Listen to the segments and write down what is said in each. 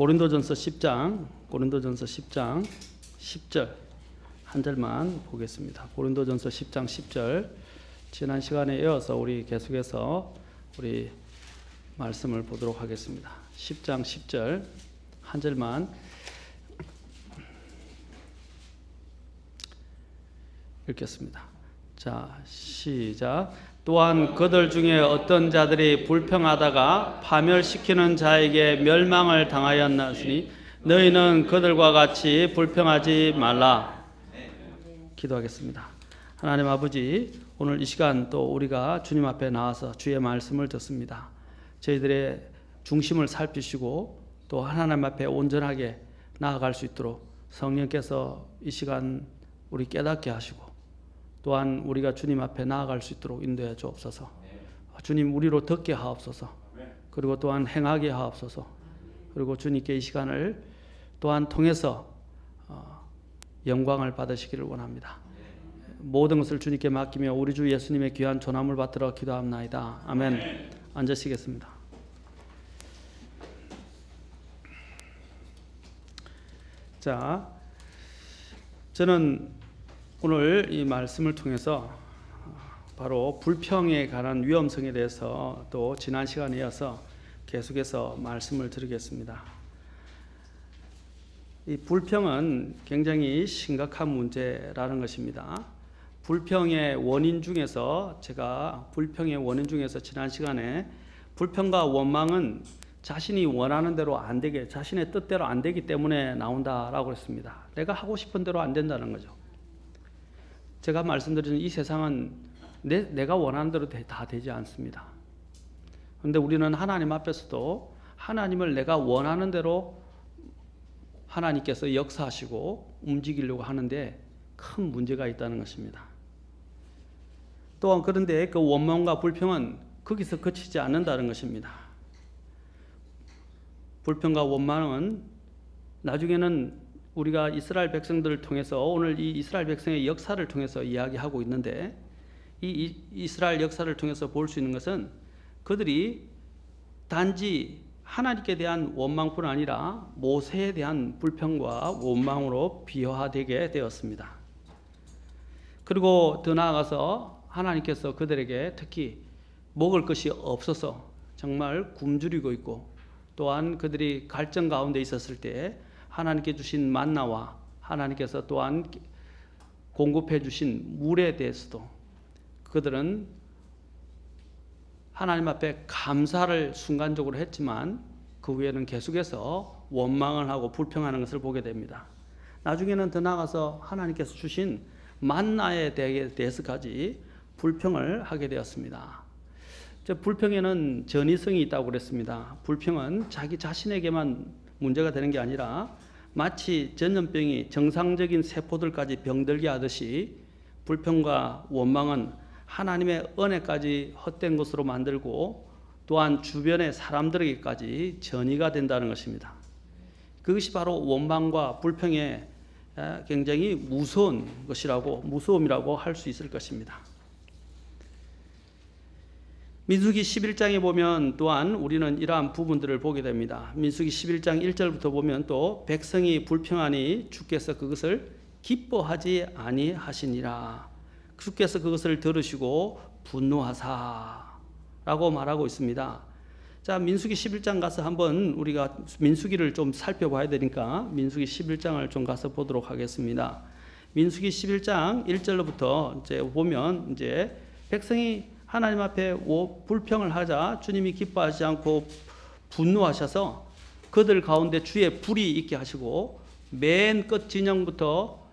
고린도전서 10장 10절 한 절만 보겠습니다. 고린도전서 10장 10절. 지난 시간에 이어서 우리 계속해서 우리 말씀을 보도록 하겠습니다. 10장 10절 한 절만 읽겠습니다. 자, 시작. 또한 그들 중에 어떤 자들이 불평하다가 파멸시키는 자에게 멸망을 당하였나니 너희는 그들과 같이 불평하지 말라. 기도하겠습니다. 하나님 아버지, 오늘 이 시간 또 우리가 주님 앞에 나와서 주의 말씀을 듣습니다. 저희들의 중심을 살피시고 또 하나님 앞에 온전하게 나아갈 수 있도록 성령께서 이 시간 우리 깨닫게 하시고 또한 우리가 주님 앞에 나아갈 수 있도록 인도해 주옵소서. 주님, 우리로 듣게 하옵소서. 그리고 또한 행하게 하옵소서. 그리고 주님께 이 시간을 또한 통해서 영광을 받으시기를 원합니다. 모든 것을 주님께 맡기며 우리 주 예수님의 귀한 존함을 받들어 기도합나이다. 아멘. 앉으시겠습니다. 자, 저는 오늘 이 말씀을 통해서 바로 불평에 관한 위험성에 대해서 또 지난 시간에 이어서 계속해서 말씀을 드리겠습니다. 이 불평은 굉장히 심각한 문제라는 것입니다. 불평의 원인 중에서 지난 시간에 불평과 원망은 자신이 원하는 대로 안 되게, 자신의 뜻대로 안 되기 때문에 나온다라고 했습니다. 내가 하고 싶은 대로 안 된다는 거죠. 제가 말씀드린 이 세상은 내가 원하는 대로 다 되지 않습니다. 그런데 우리는 하나님 앞에서도 하나님을 내가 원하는 대로 하나님께서 역사하시고 움직이려고 하는데 큰 문제가 있다는 것입니다. 또한 그런데 그 원망과 불평은 거기서 그치지 않는다는 것입니다. 불평과 원망은 나중에는 우리가 이스라엘 백성들을 통해서 오늘 이 이스라엘 백성의 역사를 통해서 이야기하고 있는데 이 이스라엘 역사를 통해서 볼 수 있는 것은 그들이 단지 하나님께 대한 원망뿐 아니라 모세에 대한 불평과 원망으로 비화되게 되었습니다. 그리고 더 나아가서 하나님께서 그들에게 특히 먹을 것이 없어서 정말 굶주리고 있고 또한 그들이 갈증 가운데 있었을 때 하나님께 주신 만나와 하나님께서 또한 공급해 주신 물에 대해서도 그들은 하나님 앞에 감사를 순간적으로 했지만 그 후에는 계속해서 원망을 하고 불평하는 것을 보게 됩니다. 나중에는 더 나아가서 하나님께서 주신 만나에 대해서까지 불평을 하게 되었습니다. 불평에는 전이성이 있다고 그랬습니다. 불평은 자기 자신에게만 문제가 되는 게 아니라 마치 전염병이 정상적인 세포들까지 병들게 하듯이 불평과 원망은 하나님의 은혜까지 헛된 것으로 만들고 또한 주변의 사람들에게까지 전이가 된다는 것입니다. 그것이 바로 원망과 불평의 굉장히 무서움이라고 할 수 있을 것입니다. 민수기 11장에 보면 또한 우리는 이러한 부분들을 보게 됩니다. 민수기 11장 1절부터 보면 또 백성이 불평하니 주께서 그것을 기뻐하지 아니하시니라. 주께서 그것을 들으시고 분노하사라고 말하고 있습니다. 자, 민수기 11장 가서 한번 우리가 민수기를 좀 살펴봐야 되니까 민수기 11장을 좀 가서 보도록 하겠습니다. 민수기 11장 1절로부터 이제 보면 이제 백성이 하나님 앞에 불평을 하자 주님이 기뻐하지 않고 분노하셔서 그들 가운데 주의 불이 있게 하시고 맨 끝 진영부터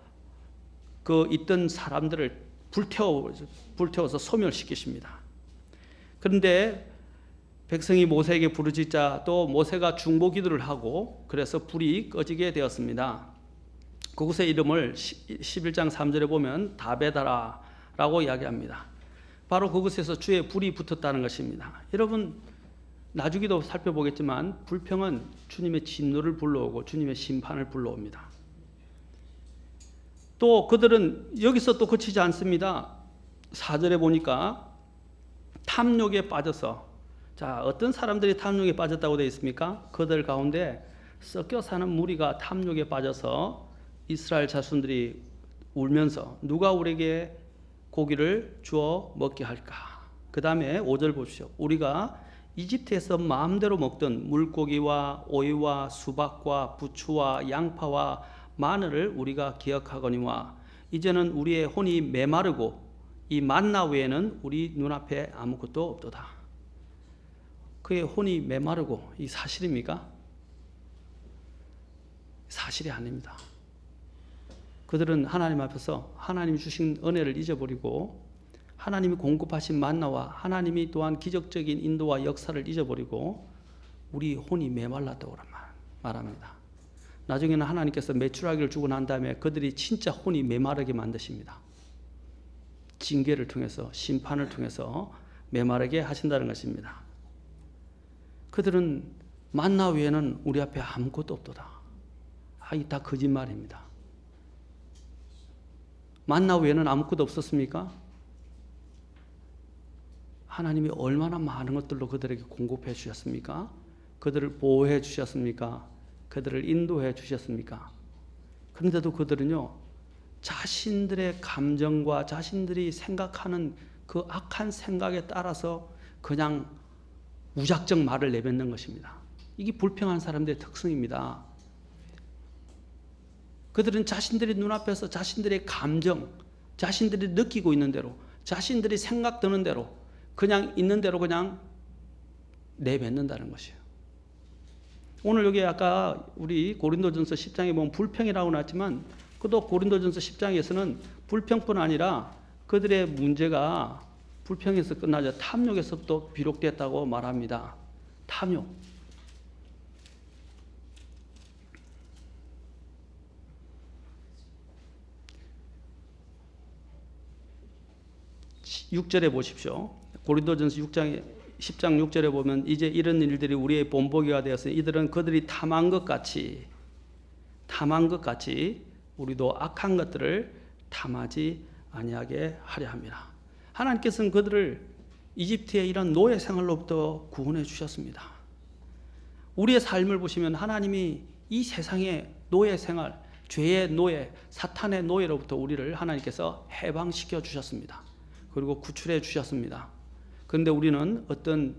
그 있던 사람들을 불태워서 소멸시키십니다. 그런데 백성이 모세에게 부르짖자 또 모세가 중보기도를 하고 그래서 불이 꺼지게 되었습니다. 그곳의 이름을 11장 3절에 보면 다베다라라고 이야기합니다. 바로 그곳에서 주의 불이 붙었다는 것입니다. 여러분, 나중에도 살펴보겠지만 불평은 주님의 진노를 불러오고 주님의 심판을 불러옵니다. 또 그들은 여기서 또 그치지 않습니다. 4절에 보니까 탐욕에 빠져서, 자, 어떤 사람들이 탐욕에 빠졌다고 되어 있습니까? 그들 가운데 섞여 사는 무리가 탐욕에 빠져서 이스라엘 자손들이 울면서 누가 우리에게 고기를 주어 먹게 할까? 그 다음에 5절 보십시오. 우리가 이집트에서 마음대로 먹던 물고기와 오이와 수박과 부추와 양파와 마늘을 우리가 기억하거니와 이제는 우리의 혼이 메마르고 이 만나 외에는 우리 눈앞에 아무것도 없도다. 그의 혼이 메마르고 이 사실입니까? 사실이 아닙니다. 그들은 하나님 앞에서 하나님이 주신 은혜를 잊어버리고 하나님이 공급하신 만나와 하나님이 또한 기적적인 인도와 역사를 잊어버리고 우리 혼이 메말랐다고 말합니다. 나중에는 하나님께서 메추라기를 주고 난 다음에 그들이 진짜 혼이 메마르게 만드십니다. 징계를 통해서 심판을 통해서 메마르게 하신다는 것입니다. 그들은 만나 외에는 우리 앞에 아무것도 없도다. 이 다 거짓말입니다. 만나 외에는 아무것도 없었습니까? 하나님이 얼마나 많은 것들로 그들에게 공급해 주셨습니까? 그들을 보호해 주셨습니까? 그들을 인도해 주셨습니까? 그런데도 그들은요, 자신들의 감정과 자신들이 생각하는 그 악한 생각에 따라서 그냥 무작정 말을 내뱉는 것입니다. 이게 불평한 사람들의 특성입니다. 그들은 자신들의 눈앞에서 자신들의 감정, 자신들이 느끼고 있는 대로, 자신들이 생각드는 대로, 그냥 있는 대로 그냥 내뱉는다는 것이에요. 오늘 여기 아까 우리 고린도전서 10장에 보면 불평이라고 나왔지만 또 고린도전서 10장에서는 불평뿐 아니라 그들의 문제가 불평에서 끝나자 탐욕에서 또 비롯됐다고 말합니다. 탐욕. 6절에 보십시오. 고린도전서 10장 6절에 보면 이제 이런 일들이 우리의 본보기가 되었으니 이들은 그들이 탐한 것 같이 우리도 악한 것들을 탐하지 아니하게 하려 합니다. 하나님께서는 그들을 이집트의 이런 노예 생활로부터 구원해 주셨습니다. 우리의 삶을 보시면 하나님이 이 세상의 노예 생활, 죄의 노예, 사탄의 노예로부터 우리를 하나님께서 해방시켜 주셨습니다. 그리고 구출해 주셨습니다. 그런데 우리는 어떤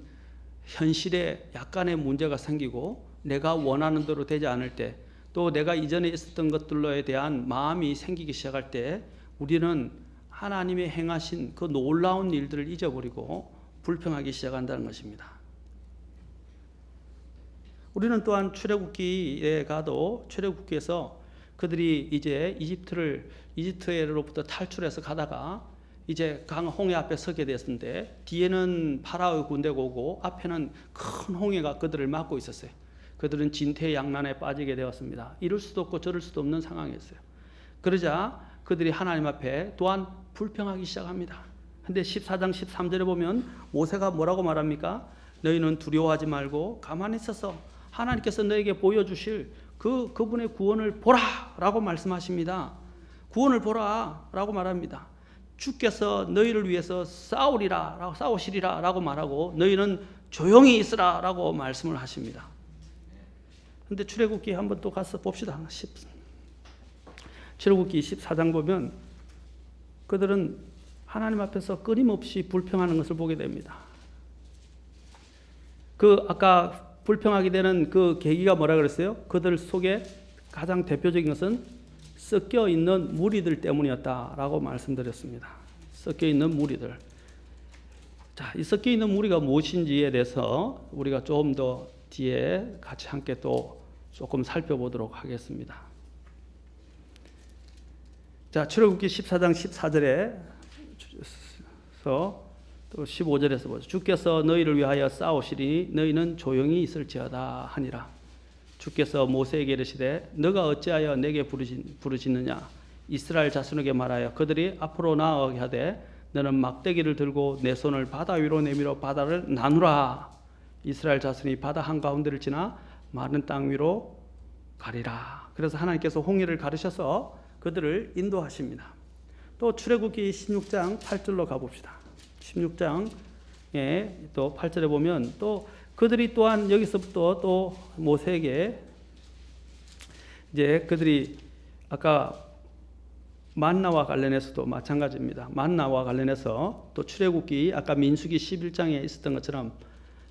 현실에 약간의 문제가 생기고 내가 원하는 대로 되지 않을 때, 또 내가 이전에 있었던 것들로에 대한 마음이 생기기 시작할 때 우리는 하나님의 행하신 그 놀라운 일들을 잊어버리고 불평하기 시작한다는 것입니다. 우리는 또한 출애굽기에 가도 출애굽기에서 그들이 이제 이집트로부터 탈출해서 가다가 이제 강 홍해 앞에 서게 됐는데 뒤에는 파라오의 군대가 오고 앞에는 큰 홍해가 그들을 막고 있었어요. 그들은 진퇴양난에 빠지게 되었습니다. 이럴 수도 없고 저럴 수도 없는 상황이었어요. 그러자 그들이 하나님 앞에 또한 불평하기 시작합니다. 근데 14장 13절에 보면 모세가 뭐라고 말합니까? 너희는 두려워하지 말고 가만히 있어서 하나님께서 너에게 보여주실 그분의 구원을 보라 라고 말씀하십니다. 구원을 보라 라고 말합니다. 주께서 너희를 위해서 싸우시리라 라고 말하고 너희는 조용히 있으라 라고 말씀을 하십니다. 근데 출애굽기 한번 또 가서 봅시다. 출애굽기 14장 보면 그들은 하나님 앞에서 끊임없이 불평하는 것을 보게 됩니다. 아까 불평하게 되는 그 계기가 뭐라 그랬어요? 그들 속에 가장 대표적인 것은 섞여 있는 무리들 때문이었다라고 말씀드렸습니다. 섞여 있는 무리들. 자, 이 섞여 있는 무리가 무엇인지에 대해서 우리가 좀 더 뒤에 같이 함께 또 조금 살펴보도록 하겠습니다. 자, 출애굽기 14장 14절에서 또 15절에서 보죠. 주께서 너희를 위하여 싸우시리니 너희는 조용히 있을지어다 하니라. 주께서 모세에게 이르시되 너가 어찌하여 내게 부르짖느냐. 이스라엘 자손에게 말하여 그들이 앞으로 나아가게 하되 너는 막대기를 들고 내 손을 바다 위로 내밀어 바다를 나누라. 이스라엘 자손이 바다 한가운데를 지나 마른 땅 위로 가리라. 그래서 하나님께서 홍해를 가르셔서 그들을 인도하십니다. 또 출애굽기 16장 8절로 가봅시다. 16장에 또 8절에 보면 또 그들이 또한 여기서부터 또 모세에게 이제 그들이 아까 만나와 관련해서도 마찬가지입니다. 만나와 관련해서 또 출애굽기 아까 민수기 11장에 있었던 것처럼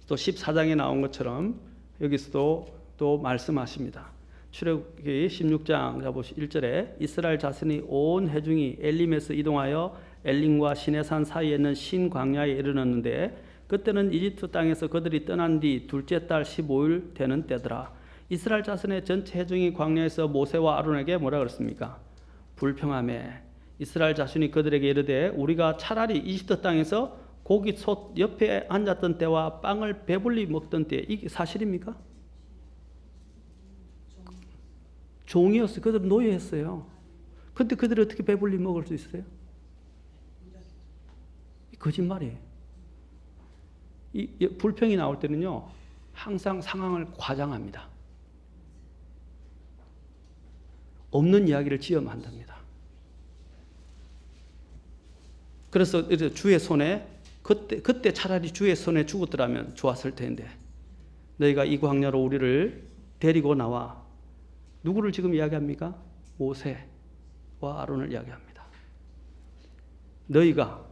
또 14장에 나온 것처럼 여기서도 또 말씀하십니다. 출애굽기 16장 1절에 이스라엘 자손이 온 회중이 엘림에서 이동하여 엘림과 시내산 사이에 있는 신 광야에 이르렀는데 그때는 이집트 땅에서 그들이 떠난 뒤 둘째 달 15일 되는 때더라. 이스라엘 자손의 전체 회중이 광야에서 모세와 아론에게 뭐라 그랬습니까? 불평하매 이스라엘 자손이 그들에게 이르되 우리가 차라리 이집트 땅에서 고기 솥 옆에 앉았던 때와 빵을 배불리 먹던 때 이게 사실입니까? 종이었어요. 그들은 노예였어요. 근데 그들이 어떻게 배불리 먹을 수 있어요? 거짓말이에요. 이 불평이 나올 때는요 항상 상황을 과장합니다. 없는 이야기를 지어만 한답니다. 그래서 주의 손에 그때 차라리 주의 손에 죽었더라면 좋았을 텐데 너희가 이 광야로 우리를 데리고 나와 누구를 지금 이야기합니까? 모세와 아론을 이야기합니다. 너희가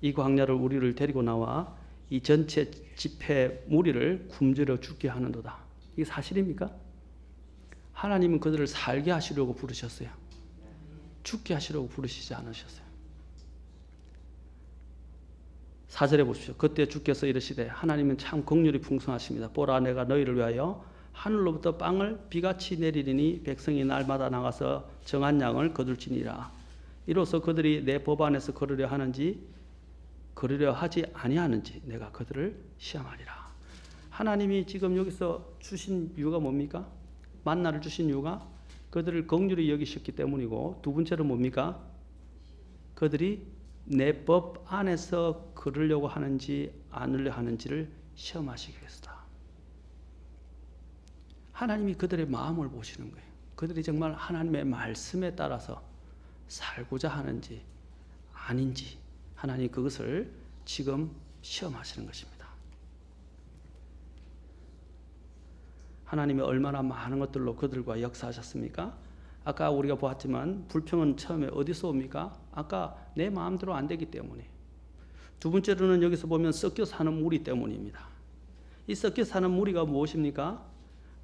이 광야를 우리를 데리고 나와 이 전체 집회 무리를 굶주려 죽게 하는도다. 이게 사실입니까? 하나님은 그들을 살게 하시려고 부르셨어요. 죽게 하시려고 부르시지 않으셨어요. 4절에 보십시오. 그때 주께서 이르시되 하나님은 참 긍휼이 풍성하십니다. 보라 내가 너희를 위하여 하늘로부터 빵을 비같이 내리리니 백성이 날마다 나가서 정한 양을 거둘지니라. 이로써 그들이 내 법 안에서 걸으려 하지 아니하는지 내가 그들을 시험하리라. 하나님이 지금 여기서 주신 이유가 뭡니까? 만나를 주신 이유가 그들을 긍휼히 여기셨기 때문이고 두 번째로 뭡니까? 그들이 내 법 안에서 걸으려고 하는지 않으려 하는지를 시험하시기 위해서다. 하나님이 그들의 마음을 보시는 거예요. 그들이 정말 하나님의 말씀에 따라서 살고자 하는지 아닌지 하나님 그것을 지금 시험하시는 것입니다. 하나님이 얼마나 많은 것들로 그들과 역사하셨습니까? 아까 우리가 보았지만 불평은 처음에 어디서 옵니까? 아까 내 마음대로 안 되기 때문에. 두 번째로는 여기서 보면 섞여 사는 무리 때문입니다. 이 섞여 사는 무리가 무엇입니까?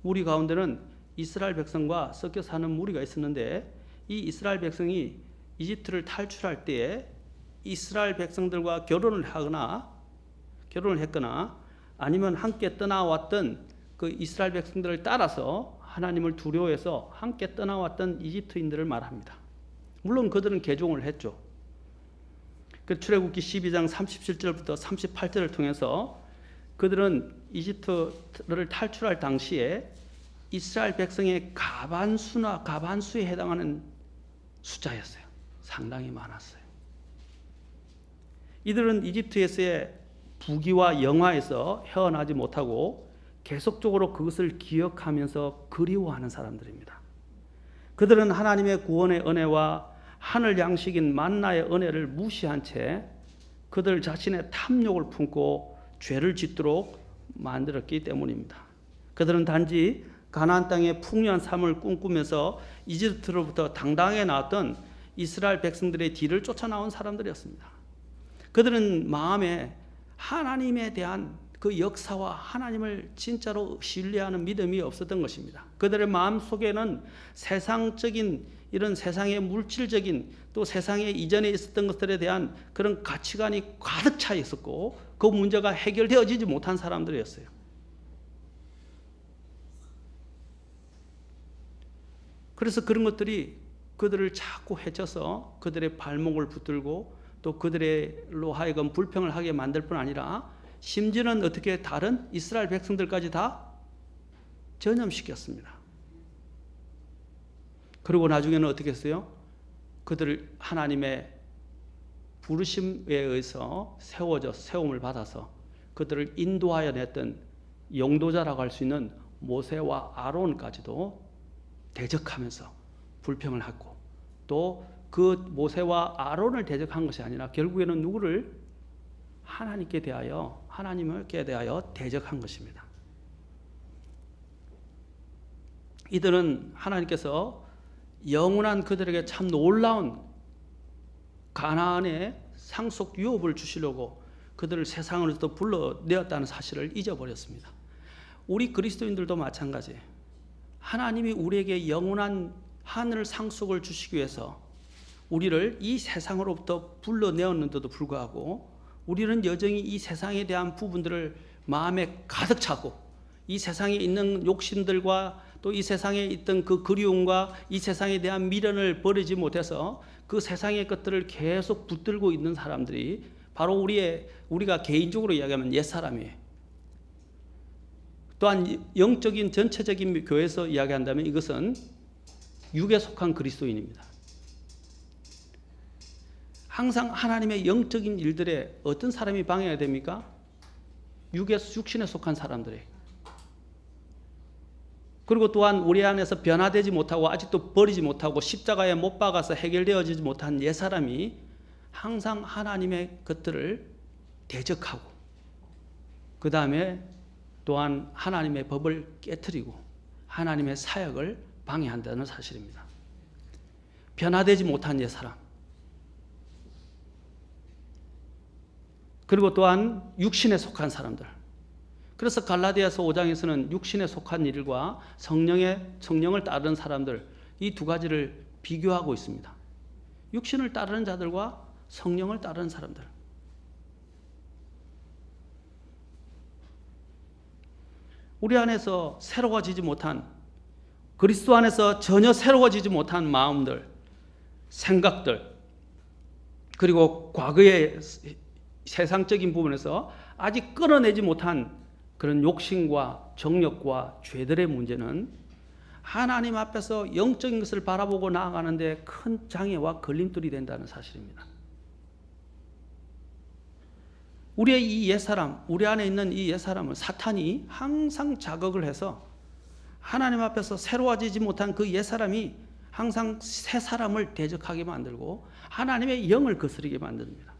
무리 가운데는 이스라엘 백성과 섞여 사는 무리가 있었는데 이 이스라엘 백성이 이집트를 탈출할 때에 이스라엘 백성들과 결혼을 했거나 아니면 함께 떠나왔던 그 이스라엘 백성들을 따라서 하나님을 두려워해서 함께 떠나왔던 이집트인들을 말합니다. 물론 그들은 개종을 했죠. 그 출애굽기 12장 37절부터 38절을 통해서 그들은 이집트를 탈출할 당시에 이스라엘 백성의 가반수에 해당하는 숫자였어요. 상당히 많았어요. 이들은 이집트에서의 부귀와 영화에서 헤어나지 못하고 계속적으로 그것을 기억하면서 그리워하는 사람들입니다. 그들은 하나님의 구원의 은혜와 하늘 양식인 만나의 은혜를 무시한 채 그들 자신의 탐욕을 품고 죄를 짓도록 만들었기 때문입니다. 그들은 단지 가나안 땅의 풍요한 삶을 꿈꾸면서 이집트로부터 당당하게 나왔던 이스라엘 백성들의 뒤를 쫓아 나온 사람들이었습니다. 그들은 마음에 하나님에 대한 그 역사와 하나님을 진짜로 신뢰하는 믿음이 없었던 것입니다. 그들의 마음 속에는 세상적인 이런 세상의 물질적인 또 세상에 이전에 있었던 것들에 대한 그런 가치관이 가득 차 있었고 그 문제가 해결되어지지 못한 사람들이었어요. 그래서 그런 것들이 그들을 자꾸 해쳐서 그들의 발목을 붙들고 또 그들로 하여금 불평을 하게 만들 뿐 아니라 심지어는 어떻게 다른 이스라엘 백성들까지 다 전염시켰습니다. 그리고 나중에는 어떻게 했어요? 그들을 하나님의 부르심에 의해서 세움을 받아서 그들을 인도하여 냈던 용도자라고 할 수 있는 모세와 아론까지도 대적하면서 불평을 하고 또 그 모세와 아론을 대적한 것이 아니라 결국에는 누구를 하나님께 대하여 대적한 것입니다. 이들은 하나님께서 영원한 그들에게 참 놀라운 가나안의 상속 유업을 주시려고 그들을 세상으로부터 불러내었다는 사실을 잊어버렸습니다. 우리 그리스도인들도 마찬가지예요. 하나님이 우리에게 영원한 하늘 상속을 주시기 위해서 우리를 이 세상으로부터 불러내었는데도 불구하고 우리는 여전히 이 세상에 대한 부분들을 마음에 가득 차고 이 세상에 있는 욕심들과 또 이 세상에 있던 그 그리움과 이 세상에 대한 미련을 버리지 못해서 그 세상의 것들을 계속 붙들고 있는 사람들이 바로 우리가 개인적으로 이야기하면 옛사람이에요. 또한 영적인 전체적인 교회에서 이야기한다면 이것은 육에 속한 그리스도인입니다. 항상 하나님의 영적인 일들에 어떤 사람이 방해가 됩니까? 육신에 속한 사람들이에요. 그리고 또한 우리 안에서 변화되지 못하고 아직도 버리지 못하고 십자가에 못 박아서 해결되어지지 못한 옛사람이 항상 하나님의 것들을 대적하고 그 다음에 또한 하나님의 법을 깨트리고 하나님의 사역을 방해한다는 사실입니다. 변화되지 못한 옛사람. 그리고 또한 육신에 속한 사람들. 그래서 갈라디아서 5장에서는 육신에 속한 일과 성령을 따르는 사람들 이 두 가지를 비교하고 있습니다. 육신을 따르는 자들과 성령을 따르는 사람들. 우리 안에서 새로워지지 못한 그리스도 안에서 전혀 새로워지지 못한 마음들, 생각들 그리고 과거의 세상적인 부분에서 아직 끊어내지 못한 그런 욕심과 정욕과 죄들의 문제는 하나님 앞에서 영적인 것을 바라보고 나아가는데 큰 장애와 걸림돌이 된다는 사실입니다. 우리의 이 옛사람, 우리 안에 있는 이 옛사람은 사탄이 항상 자극을 해서 하나님 앞에서 새로워지지 못한 그 옛사람이 항상 새 사람을 대적하게 만들고 하나님의 영을 거스르게 만듭니다.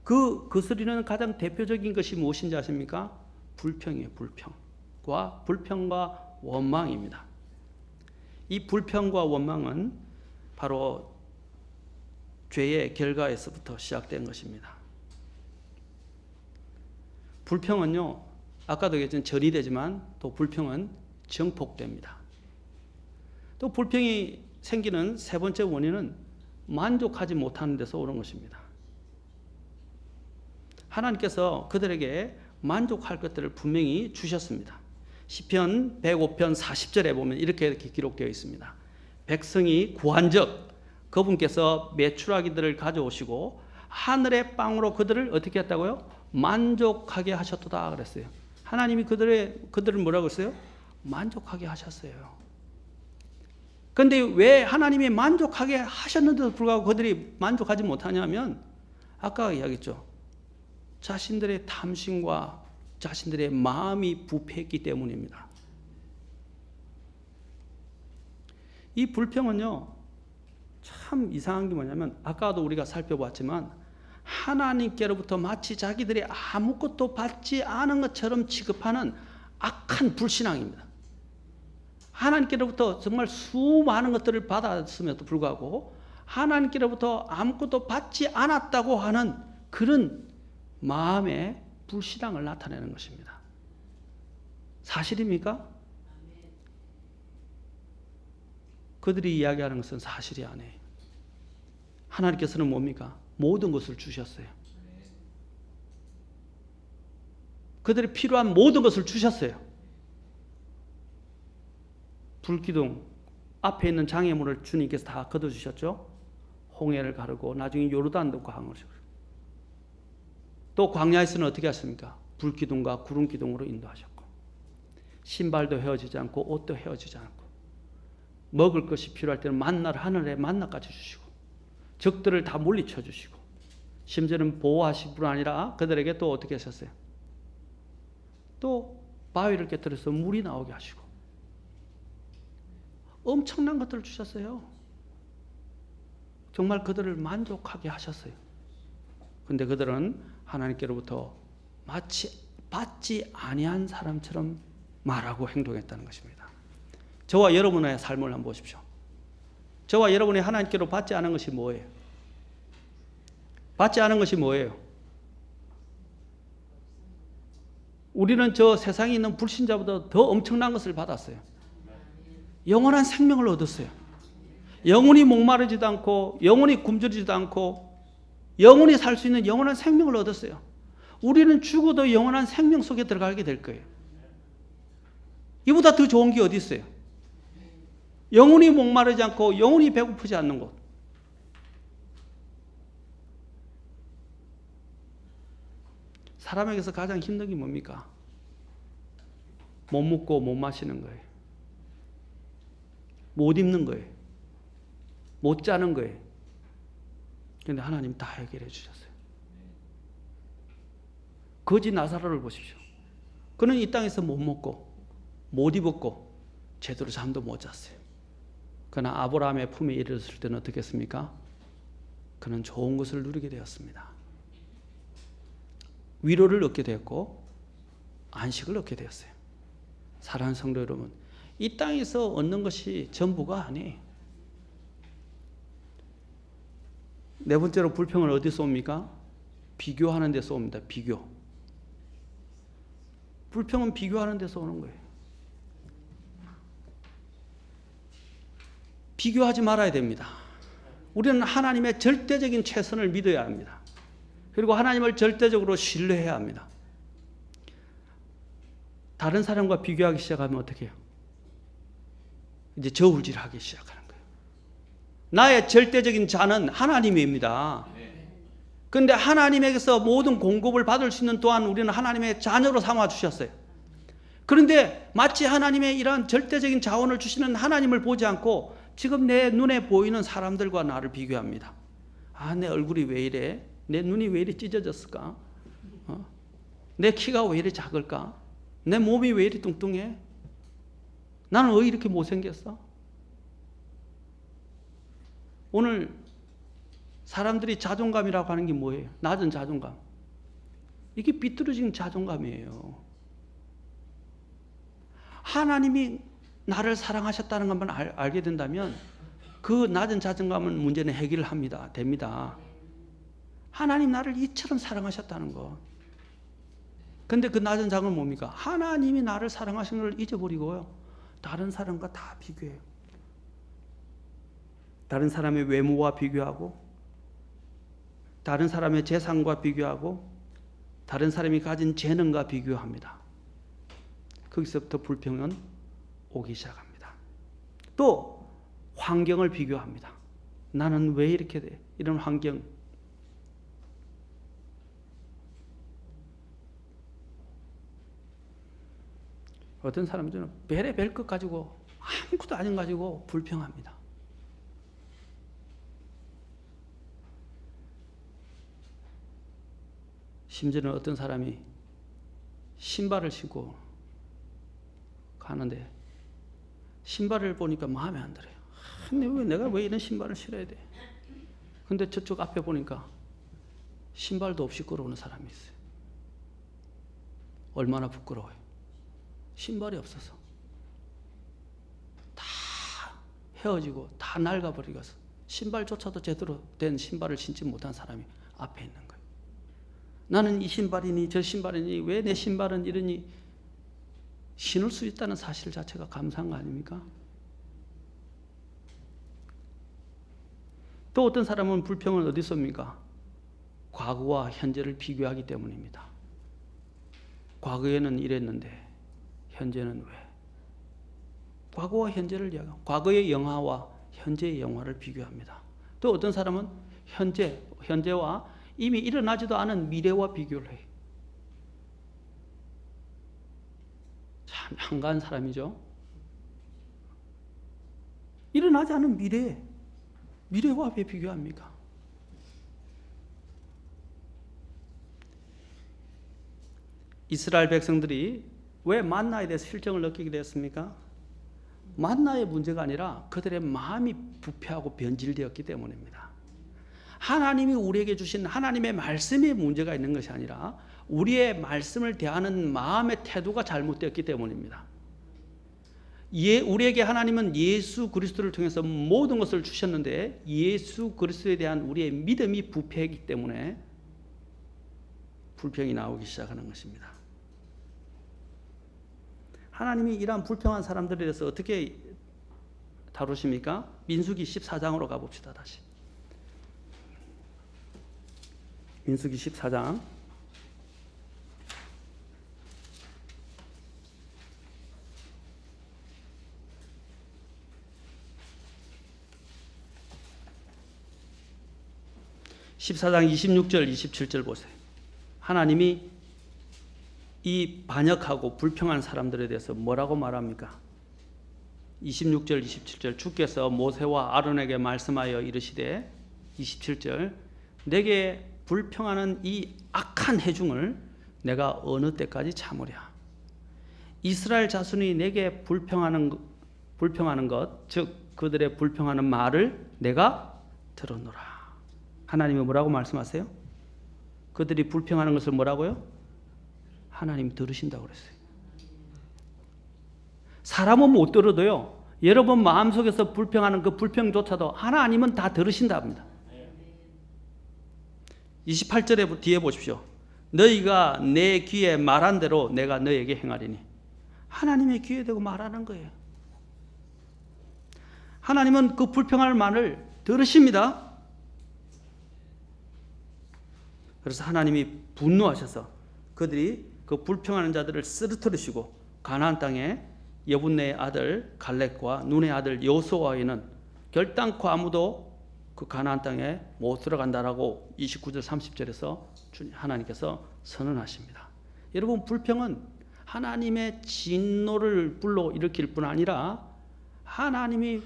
그 거스리는 가장 대표적인 것이 무엇인지 아십니까? 불평이에요. 불평과 원망입니다. 이 불평과 원망은 바로 죄의 결과에서부터 시작된 것입니다. 불평은요, 아까도 얘기했지만 절이 되지만 또 불평은 정폭됩니다. 또 불평이 생기는 세 번째 원인은 만족하지 못하는 데서 오는 것입니다. 하나님께서 그들에게 만족할 것들을 분명히 주셨습니다. 시편 105편 40절에 보면 이렇게 기록되어 있습니다. 백성이 구한즉 그분께서 메추라기들을 가져오시고 하늘의 빵으로 그들을 어떻게 했다고요? 만족하게 하셨도다 그랬어요. 하나님이 그들을 뭐라고 했어요? 만족하게 하셨어요. 그런데 왜 하나님이 만족하게 하셨는데도 불구하고 그들이 만족하지 못하냐면 아까 이야기했죠. 자신들의 탐심과 자신들의 마음이 부패했기 때문입니다. 이 불평은요, 참 이상한 게 뭐냐면 아까도 우리가 살펴봤지만 하나님께로부터 마치 자기들이 아무것도 받지 않은 것처럼 취급하는 악한 불신앙입니다. 하나님께로부터 정말 수많은 것들을 받았음에도 불구하고 하나님께로부터 아무것도 받지 않았다고 하는 그런 마음의 불신앙을 나타내는 것입니다. 사실입니까? 그들이 이야기하는 것은 사실이 아니에요. 하나님께서는 뭡니까? 모든 것을 주셨어요. 그들이 필요한 모든 것을 주셨어요. 불기둥 앞에 있는 장애물을 주님께서 다 걷어주셨죠. 홍해를 가르고 나중에 요르단도 강을 또 광야에서는 어떻게 하십니까? 불기둥과 구름기둥으로 인도하셨고 신발도 헤어지지 않고 옷도 헤어지지 않고 먹을 것이 필요할 때는 만나를 하늘에 만나까지 주시고 적들을 다 물리쳐 주시고 심지어는 보호하실 뿐 아니라 그들에게 또 어떻게 하셨어요? 또 바위를 깨뜨려서 물이 나오게 하시고 엄청난 것들을 주셨어요. 정말 그들을 만족하게 하셨어요. 그런데 그들은 하나님께로부터 마치 받지 아니한 사람처럼 말하고 행동했다는 것입니다. 저와 여러분의 삶을 한번 보십시오. 저와 여러분이 하나님께로 받지 않은 것이 뭐예요? 받지 않은 것이 뭐예요? 우리는 저 세상에 있는 불신자보다 더 엄청난 것을 받았어요. 영원한 생명을 얻었어요. 영원히 목마르지도 않고 영원히 굶주리지도 않고 영원히 살 수 있는 영원한 생명을 얻었어요. 우리는 죽어도 영원한 생명 속에 들어가게 될 거예요. 이보다 더 좋은 게 어디 있어요? 영원히 목마르지 않고 영원히 배고프지 않는 곳. 사람에게서 가장 힘든 게 뭡니까? 못 먹고 못 마시는 거예요. 못 입는 거예요. 못 자는 거예요. 그런데 하나님 다 해결해 주셨어요. 거지 나사로를 보십시오. 그는 이 땅에서 못 먹고 못 입었고 제대로 잠도 못 잤어요. 그러나 아브라함의 품에 이르렀을 때는 어떻게 했습니까? 그는 좋은 것을 누리게 되었습니다. 위로를 얻게 되었고 안식을 얻게 되었어요. 사랑하는 성도 여러분, 이 땅에서 얻는 것이 전부가 아니에요. 네 번째로 불평을 어디서 옵니까? 비교하는 데서 옵니다. 비교. 불평은 비교하는 데서 오는 거예요. 비교하지 말아야 됩니다. 우리는 하나님의 절대적인 최선을 믿어야 합니다. 그리고 하나님을 절대적으로 신뢰해야 합니다. 다른 사람과 비교하기 시작하면 어떻게 해요? 이제 저울질하기 시작하는 거예요. 나의 절대적인 자는 하나님입니다. 그런데 하나님에게서 모든 공급을 받을 수 있는 또한 우리는 하나님의 자녀로 삼아 주셨어요. 그런데 마치 하나님의 이러한 절대적인 자원을 주시는 하나님을 보지 않고 지금 내 눈에 보이는 사람들과 나를 비교합니다. 아, 내 얼굴이 왜 이래? 내 눈이 왜 이리 찢어졌을까? 내 키가 왜 이리 작을까? 내 몸이 왜 이리 뚱뚱해? 나는 왜 이렇게 못생겼어? 오늘 사람들이 자존감이라고 하는 게 뭐예요? 낮은 자존감. 이게 비뚤어진 자존감이에요. 하나님이 나를 사랑하셨다는 것만 알게 된다면 그 낮은 자존감은 문제는 해결을 합니다. 됩니다. 하나님 나를 이처럼 사랑하셨다는 것. 근데 그 낮은 자존감은 뭡니까? 하나님이 나를 사랑하신 걸 잊어버리고요. 다른 사람과 다 비교해요. 다른 사람의 외모와 비교하고 다른 사람의 재산과 비교하고 다른 사람이 가진 재능과 비교합니다. 거기서부터 불평은 오기 시작합니다. 또 환경을 비교합니다. 나는 왜 이렇게 돼? 이런 환경. 어떤 사람들은 별의별 것 가지고 아무것도 아닌 가지고 불평합니다. 심지어는 어떤 사람이 신발을 신고 가는데 신발을 보니까 마음에 안 들어요. 내가 왜 이런 신발을 신어야 돼? 근데 저쪽 앞에 보니까 신발도 없이 걸어오는 사람이 있어요. 얼마나 부끄러워요. 신발이 없어서 다 헤어지고 다 낡아버리고서 신발조차도 제대로 된 신발을 신지 못한 사람이 앞에 있는 거예요. 나는 이 신발이니 저 신발이니 왜 내 신발은 이러니 신을 수 있다는 사실 자체가 감사한 거 아닙니까? 또 어떤 사람은 불평은 어디서 옵니까? 과거와 현재를 비교하기 때문입니다. 과거에는 이랬는데 현재는 왜? 과거와 현재를 이야기하고 과거의 영화와 현재의 영화를 비교합니다. 또 어떤 사람은 현재와 이미 일어나지도 않은 미래와 비교를 해요. 참 한가한 사람이죠. 일어나지 않은 미래와 왜 비교합니까? 이스라엘 백성들이 왜 만나에 대해서 실정을 느끼게 되었습니까? 만나의 문제가 아니라 그들의 마음이 부패하고 변질되었기 때문입니다. 하나님이 우리에게 주신 하나님의 말씀에 문제가 있는 것이 아니라 우리의 말씀을 대하는 마음의 태도가 잘못되었기 때문입니다. 우리에게 하나님은 예수 그리스도를 통해서 모든 것을 주셨는데 예수 그리스도에 대한 우리의 믿음이 부패했기 때문에 불평이 나오기 시작하는 것입니다. 하나님이 이러한 불평한 사람들에 대해서 어떻게 다루십니까? 민수기 14장으로 가봅시다. 다시 민수기 14장 14장 26절 27절 보세요. 하나님이 이 반역하고 불평한 사람들에 대해서 뭐라고 말합니까? 26절 27절 주께서 모세와 아론에게 말씀하여 이르시되 27절 내게 불평하는 이 악한 해중을 내가 어느 때까지 참으랴. 이스라엘 자손이 내게 불평하는 것 즉 그들의 불평하는 말을 내가 들었노라. 하나님이 뭐라고 말씀하세요? 그들이 불평하는 것을 뭐라고요? 하나님 들으신다고 그랬어요. 사람은 못 들어도요. 여러분 마음속에서 불평하는 그 불평조차도 하나님은 다 들으신다 합니다. 28절에 뒤에 보십시오. 너희가 내 귀에 말한 대로 내가 너희에게 행하리니. 하나님의 귀에 대고 말하는 거예요. 하나님은 그 불평할 말을 들으십니다. 그래서 하나님이 분노하셔서 그들이 그 불평하는 자들을 쓰러뜨리시고 가나안 땅에 여분네의 아들 갈렙과 눈의 아들 여호수아에는 결단코 아무도 그 가나안 땅에 못 들어간다라고 29절 30절에서 하나님께서 선언하십니다. 여러분 불평은 하나님의 진노를 불러일으킬 뿐 아니라 하나님이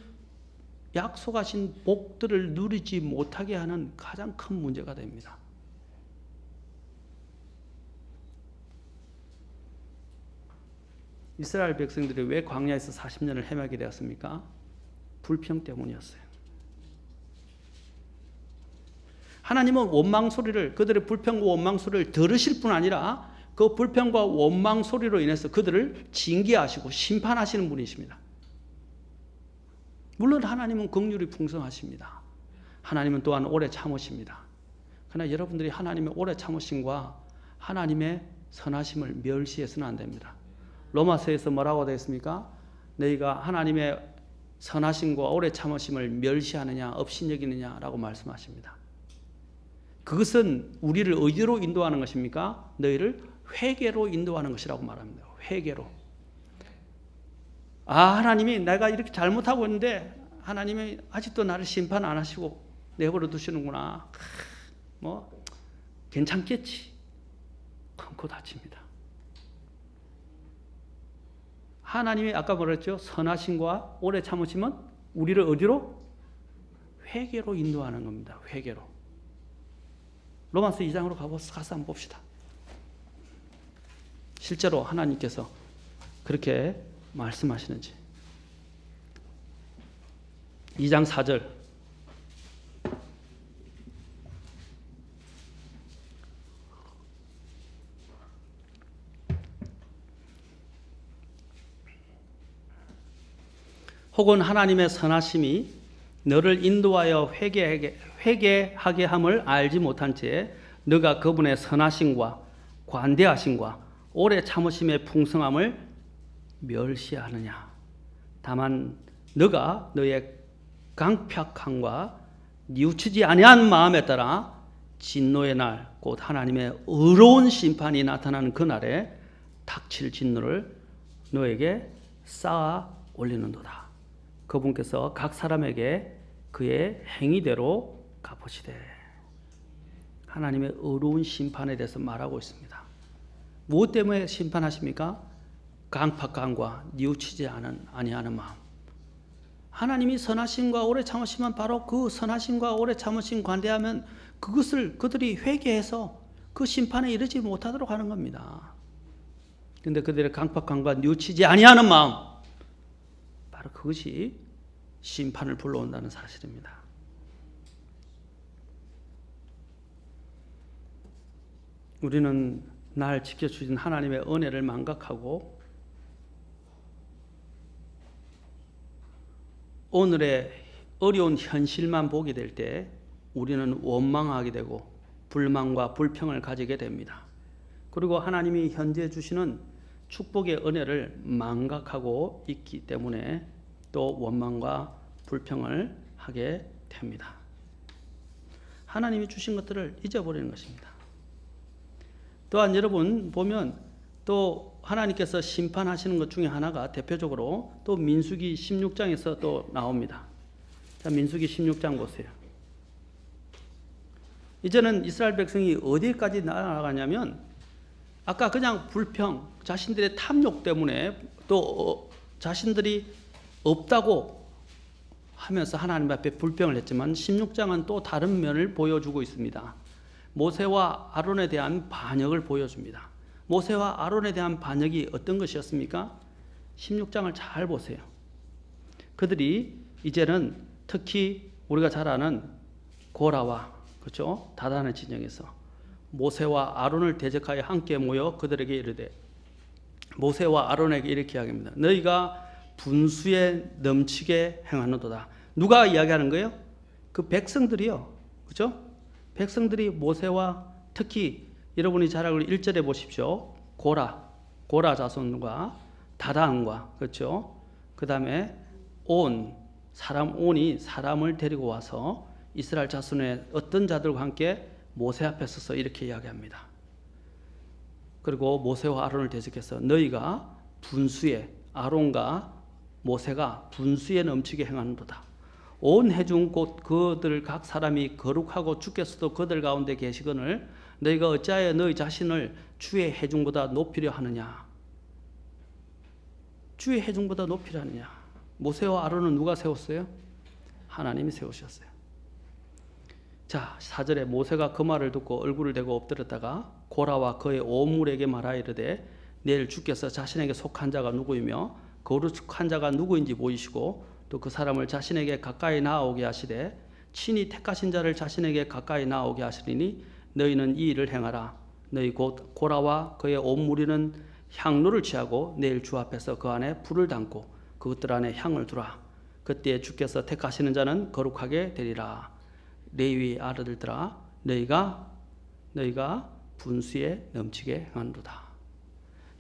약속하신 복들을 누리지 못하게 하는 가장 큰 문제가 됩니다. 이스라엘 백성들이 왜 광야에서 40년을 헤매게 되었습니까? 불평 때문이었어요. 하나님은 원망 소리를 그들의 불평과 원망 소리를 들으실 뿐 아니라 그 불평과 원망 소리로 인해서 그들을 징계하시고 심판하시는 분이십니다. 물론 하나님은 긍휼이 풍성하십니다. 하나님은 또한 오래 참으십니다. 그러나 여러분들이 하나님의 오래 참으심과 하나님의 선하심을 멸시해서는 안 됩니다. 로마서에서 뭐라고 되어 있습니까? 너희가 하나님의 선하심과 오래 참으심을 멸시하느냐 업신여기느냐라고 말씀하십니다. 그것은 우리를 어디로 인도하는 것입니까? 너희를 회개로 인도하는 것이라고 말합니다. 회개로. 하나님이 내가 이렇게 잘못하고 있는데 하나님이 아직도 나를 심판 안 하시고 내버려 두시는구나. 괜찮겠지. 끊고 다칩니다. 하나님이 아까 뭐랬죠? 선하심과 오래 참으심은 우리를 어디로? 회개로 인도하는 겁니다. 회개로. 로마서 2장으로 가서 한번 봅시다. 실제로 하나님께서 그렇게 말씀하시는지. 2장 4절. 혹은 하나님의 선하심이 너를 인도하여 회개하게 함을 알지 못한 채 너가 그분의 선하심과 관대하심과 오래 참으심의 풍성함을 멸시하느냐. 다만 너가 너의 강팍함과 뉘우치지 아니한 마음에 따라 진노의 날 곧 하나님의 의로운 심판이 나타나는 그날에 닥칠 진노를 너에게 쌓아 올리는도다. 그분께서 각 사람에게 그의 행위대로 갚으시되. 하나님의 의로운 심판에 대해서 말하고 있습니다. 무엇 때문에 심판하십니까? 강팍함과 뉘우치지 아니하는 마음. 하나님이 선하심과 오래 참으시면 바로 그 선하심과 오래 참으심 관대하면 그것을 그들이 회개해서 그 심판에 이르지 못하도록 하는 겁니다. 그런데 그들의 강팍함과 뉘우치지 아니하는 마음, 바로 그것이 심판을 불러온다는 사실입니다. 우리는 날 지켜주신 하나님의 은혜를 망각하고 오늘의 어려운 현실만 보게 될 때 우리는 원망하게 되고 불만과 불평을 가지게 됩니다. 그리고 하나님이 현재 주시는 축복의 은혜를 망각하고 있기 때문에 또 원망과 불평을 하게 됩니다. 하나님이 주신 것들을 잊어버리는 것입니다. 또한 여러분 보면 또 하나님께서 심판하시는 것 중에 하나가 대표적으로 또 민수기 16장에서 또 나옵니다. 자, 민수기 16장 보세요. 이제는 이스라엘 백성이 어디까지 나아가냐면 아까 그냥 불평, 자신들의 탐욕 때문에 또 자신들이 없다고 하면서 하나님 앞에 불평을 했지만 16장은 또 다른 면을 보여주고 있습니다. 모세와 아론에 대한 반역을 보여줍니다. 모세와 아론에 대한 반역이 어떤 것이었습니까? 16장을 잘 보세요. 그들이 이제는 특히 우리가 잘 아는 고라와 그렇죠? 다단의 진영에서 모세와 아론을 대적하여 함께 모여 그들에게 이르되 모세와 아론에게 이렇게 이야기합니다. 너희가 분수에 넘치게 행하노도다. 누가 이야기하는 거예요? 그 백성들이요. 그렇죠? 백성들이 모세와 특히 여러분이 잘 알고 1절에 보십시오. 고라 자손과 다단과 그렇죠? 그다음에 온이 사람을 데리고 와서 이스라엘 자손의 어떤 자들과 함께 모세 앞에 서서 이렇게 이야기합니다. 그리고 모세와 아론을 대적해서 너희가 분수에 아론과 모세가 분수에 넘치게 행하는도다. 온 회중 곧 그들 각 사람이 거룩하고 주께서도 그들 가운데 계시거늘 너희가 어찌하여 너희 자신을 주의 회중보다 높이려 하느냐. 주의 회중보다 높이려 하느냐. 모세와 아론은 누가 세웠어요? 하나님이 세우셨어요. 자, 4절에 모세가 그 말을 듣고 얼굴을 대고 엎드렸다가 고라와 그의 온 물에게 말하이르되 내일 주께서 자신에게 속한 자가 누구이며 거룩한 자가 누구인지 보이시고 또 그 사람을 자신에게 가까이 나아오게 하시되 친히 택하신 자를 자신에게 가까이 나아오게 하시리니 너희는 이 일을 행하라. 너희 곧 고라와 그의 온 무리는 향로를 취하고 내일 주 앞에서 그 안에 불을 담고 그것들 안에 향을 두라. 그때 주께서 택하시는 자는 거룩하게 되리라. 레위 아들들아 너희가 분수에 넘치게 행한도다.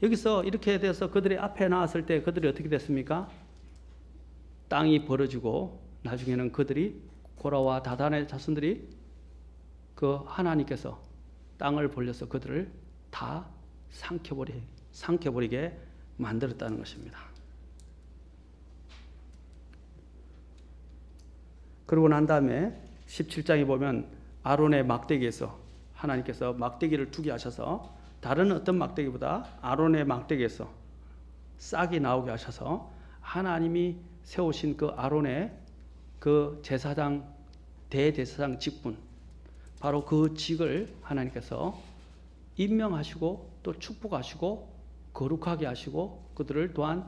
여기서 이렇게 돼서 그들이 앞에 나왔을 때 그들이 어떻게 됐습니까? 땅이 벌어지고 나중에는 그들이 고라와 다단의 자손들이 그 하나님께서 땅을 벌려서 그들을 다 삼켜버리게 만들었다는 것입니다. 그러고 난 다음에 17장에 보면 아론의 막대기에서 하나님께서 막대기를 두게 하셔서 다른 어떤 막대기보다 아론의 막대기에서 싹이 나오게 하셔서 하나님이 세우신 그 아론의 그 제사장 대제사장 직분 바로 그 직을 하나님께서 임명하시고 또 축복하시고 거룩하게 하시고 그들을 또한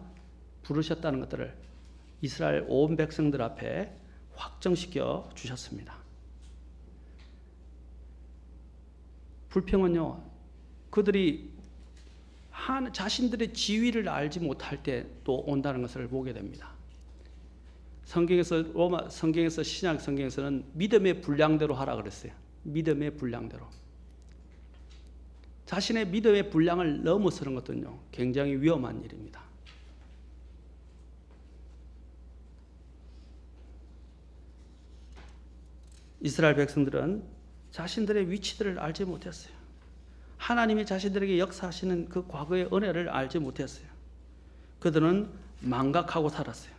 부르셨다는 것들을 이스라엘 온 백성들 앞에 확정시켜 주셨습니다. 불평은요, 그들이 자신들의 지위를 알지 못할 때 또 온다는 것을 보게 됩니다. 성경에서 신약 성경에서는 믿음의 분량대로 하라 그랬어요. 믿음의 분량대로. 자신의 믿음의 분량을 넘어서는 것은요, 굉장히 위험한 일입니다. 이스라엘 백성들은 자신들의 위치들을 알지 못했어요. 하나님이 자신들에게 역사하시는 그 과거의 은혜를 알지 못했어요. 그들은 망각하고 살았어요.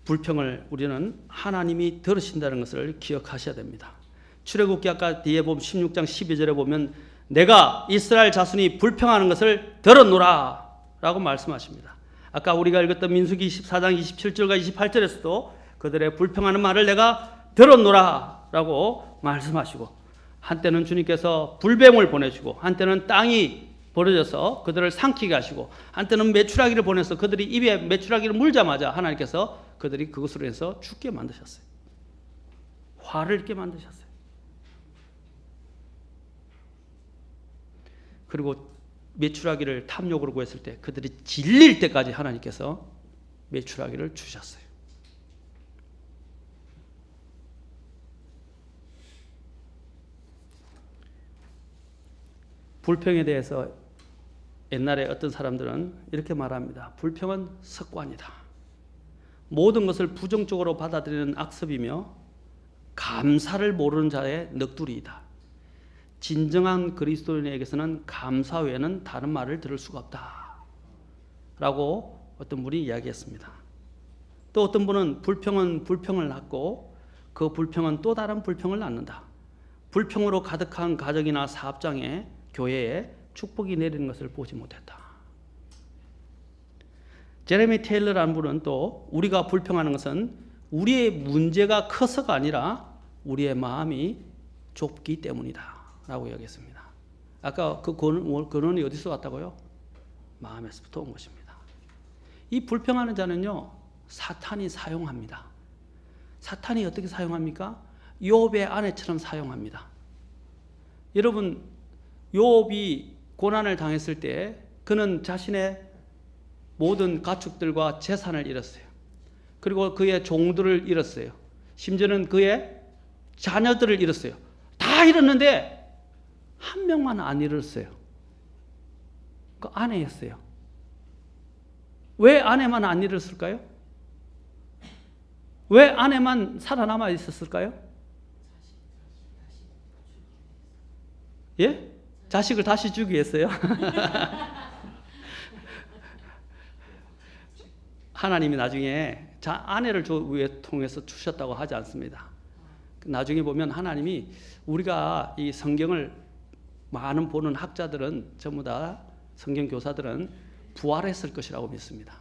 불평을 우리는 하나님이 들으신다는 것을 기억하셔야 됩니다. 출애굽기 아까 뒤에 보면 16장 12절에 보면 내가 이스라엘 자손이 불평하는 것을 들었노라 라고 말씀하십니다. 아까 우리가 읽었던 민수기 24장 27절과 28절에서도 그들의 불평하는 말을 내가 들었노라 라고 말씀하시고 한때는 주님께서 불뱀을 보내주고 한때는 땅이 벌어져서 그들을 삼키게 하시고 한때는 메추라기를 보내서 그들이 입에 메추라기를 물자마자 하나님께서 그들이 그것으로 해서 죽게 만드셨어요. 화를 입게 만드셨어요. 그리고 메추라기를 탐욕으로 구했을 때 그들이 질릴 때까지 하나님께서 메추라기를 주셨어요. 불평에 대해서 옛날에 어떤 사람들은 이렇게 말합니다. 불평은 습관이다. 모든 것을 부정적으로 받아들이는 악습이며 감사를 모르는 자의 넋두리이다. 진정한 그리스도인에게서는 감사 외에는 다른 말을 들을 수가 없다. 라고 어떤 분이 이야기했습니다. 또 어떤 분은 불평은 불평을 낳고 그 불평은 또 다른 불평을 낳는다. 불평으로 가득한 가정이나 사업장에 교회에 축복이 내리는 것을 보지 못했다. 제레미 테일러라는 분은 또 우리가 불평하는 것은 우리의 문제가 커서가 아니라 우리의 마음이 좁기 때문이다 라고 이야기했습니다. 아까 그 근원이 어디서 왔다고요? 마음에서부터 온 것입니다. 이 불평하는 자는요, 사탄이 사용합니다. 사탄이 어떻게 사용합니까? 욥의 아내처럼 사용합니다. 여러분, 욥이 고난을 당했을 때 그는 자신의 모든 가축들과 재산을 잃었어요. 그리고 그의 종들을 잃었어요. 심지어는 그의 자녀들을 잃었어요. 다 잃었는데 한 명만 안 잃었어요. 그 아내였어요. 왜 아내만 안 잃었을까요? 왜 아내만 살아남아 있었을까요? 예? 자식을 다시 주기 위해서요? 하나님이 나중에 아내를 통해서 주셨다고 하지 않습니다. 나중에 보면 하나님이 우리가 이 성경을 많은 보는 학자들은 전부 다 성경 교사들은 부활했을 것이라고 믿습니다.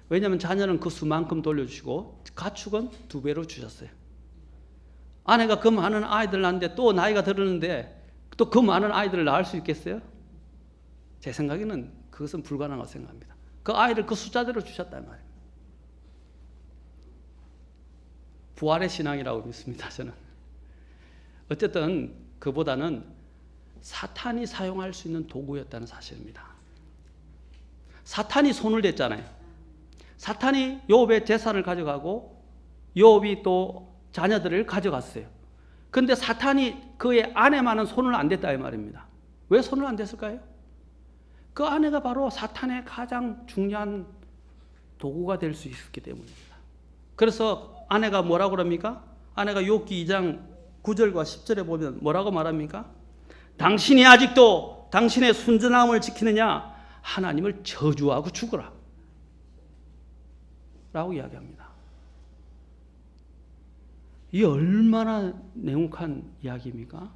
왜냐하면 자녀는 그 수만큼 돌려주시고 가축은 2배로 주셨어요. 아내가 그 많은 아이들 낳는데 또 나이가 들었는데 또 그 많은 아이들을 낳을 수 있겠어요? 제 생각에는 그것은 불가능하다고 생각합니다. 그 아이를 그 숫자대로 주셨단 말입니다. 부활의 신앙이라고 믿습니다. 저는. 어쨌든 그보다는 사탄이 사용할 수 있는 도구였다는 사실입니다. 사탄이 손을 댔잖아요. 사탄이 욥의 재산을 가져가고 욥이 또 자녀들을 가져갔어요. 그런데 사탄이 그의 아내만은 손을 안 댔다 이 말입니다. 왜 손을 안 댔을까요? 그 아내가 바로 사탄의 가장 중요한 도구가 될 수 있었기 때문입니다. 그래서 아내가 뭐라고 합니까? 아내가 욥기 2장 9절과 10절에 보면 뭐라고 말합니까? 당신이 아직도 당신의 순전함을 지키느냐? 하나님을 저주하고 죽어라 라고 이야기합니다. 이 얼마나 냉혹한 이야기입니까?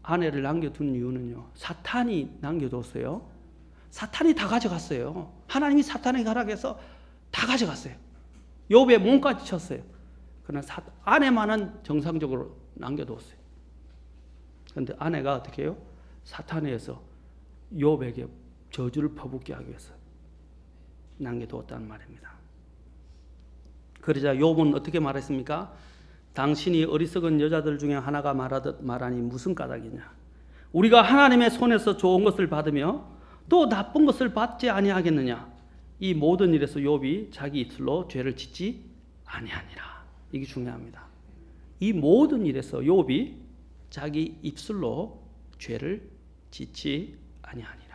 아내를 남겨둔 이유는요, 사탄이 남겨뒀어요. 사탄이 다 가져갔어요. 하나님이 사탄에게 허락해서 다 가져갔어요. 욥의 몸까지 쳤어요. 그러나 아내만은 정상적으로 남겨뒀어요. 그런데 아내가 어떻게 해요? 사탄에 의해서 욥에게 저주를 퍼붓게 하기 위해서 남겨두었다는 말입니다. 그러자 욥은 어떻게 말했습니까? 당신이 어리석은 여자들 중에 하나가 말하듯 말하니 무슨 까닭이냐? 우리가 하나님의 손에서 좋은 것을 받으며 또 나쁜 것을 받지 아니하겠느냐? 이 모든 일에서 욥이 자기 입술로 죄를 짓지 아니하니라. 이게 중요합니다. 이 모든 일에서 욥이 자기 입술로 죄를 짓지 아니하니라.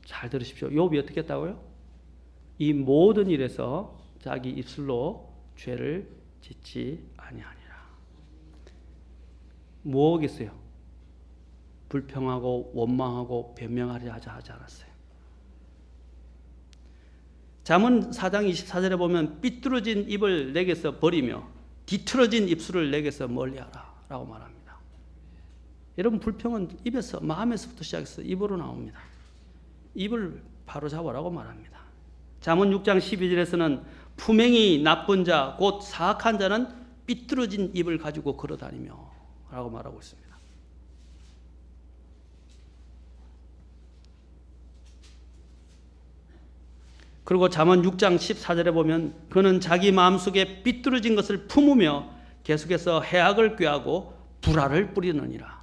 잘 들으십시오. 욥이 어떻게 했다고요? 이 모든 일에서 자기 입술로 죄를 짓지 아니하니라. 뭐겠어요? 불평하고 원망하고 변명하려 하지 않았어요. 잠언 4장 24절에 보면 삐뚤어진 입을 내게서 버리며 뒤틀어진 입술을 내게서 멀리하라 라고 말합니다. 여러분, 불평은 입에서, 마음에서부터 시작해서 입으로 나옵니다. 입을 바로잡으라고 말합니다. 잠언 6장 12절에서는 품행이 나쁜 자, 곧 사악한 자는 삐뚤어진 입을 가지고 걸어다니며 라고 말하고 있습니다. 그리고 잠언 6장 14절에 보면 그는 자기 마음속에 삐뚤어진 것을 품으며 계속해서 해악을 꾀하고 불화를 뿌리느니라.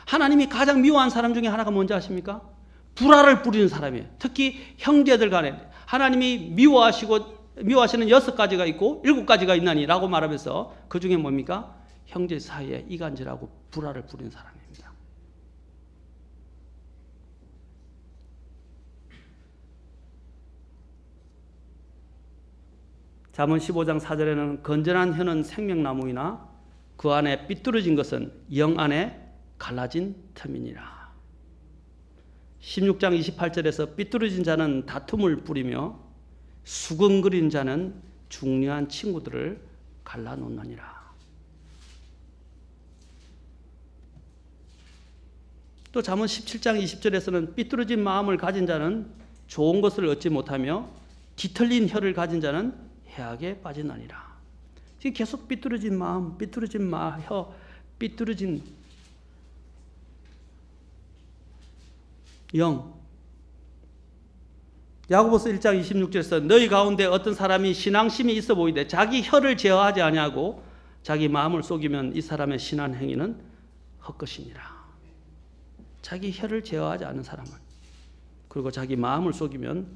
하나님이 가장 미워한 사람 중에 하나가 뭔지 아십니까? 불화를 뿌리는 사람이에요. 특히 형제들 간에 하나님이 미워하시는 6가지가 있고 7가지가 있나니 라고 말하면서 그 중에 뭡니까? 형제 사이에 이간질하고 불화를 뿌리는 사람입니다. 잠언 15장 4절에는 건전한 혀는 생명나무이나 그 안에 삐뚤어진 것은 영 안에 갈라진 틈이니라. 16장 28절에서 삐뚤어진 자는 다툼을 뿌리며 수근거리는 자는 중요한 친구들을 갈라놓느니라. 또 잠언 17장 20절에서는 삐뚤어진 마음을 가진 자는 좋은 것을 얻지 못하며 뒤틀린 혀를 가진 자는 해악에 빠지나니라. 지금 계속 삐뚤어진 마음, 삐뚤어진 혀, 삐뚤어진 영. 야고보서 1장 26절에서 너희 가운데 어떤 사람이 신앙심이 있어 보이되 자기 혀를 제어하지 아니하고 자기 마음을 속이면 이 사람의 신한 행위는 헛것이니라. 자기 혀를 제어하지 않는 사람은, 그리고 자기 마음을 속이면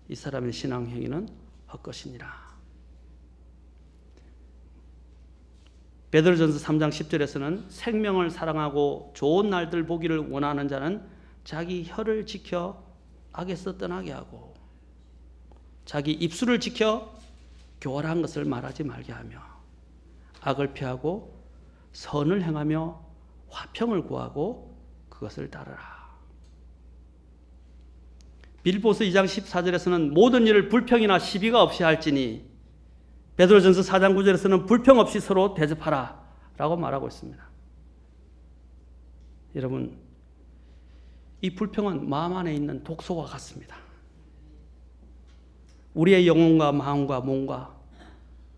이 사람의 신앙 행위는 헛것이니라. 베드로전서 3장 10절에서는 생명을 사랑하고 좋은 날들 보기를 원하는 자는 자기 혀를 지켜 악에서 떠나게 하고 자기 입술을 지켜 교활한 것을 말하지 말게 하며 악을 피하고 선을 행하며 화평을 구하고 그것을 따르라. 빌립보서 2장 14절에서는 모든 일을 불평이나 시비가 없이 할지니 베드로전서 4장 9절에서는 불평 없이 서로 대접하라 라고 말하고 있습니다. 여러분, 이 불평은 마음 안에 있는 독소와 같습니다. 우리의 영혼과 마음과 몸과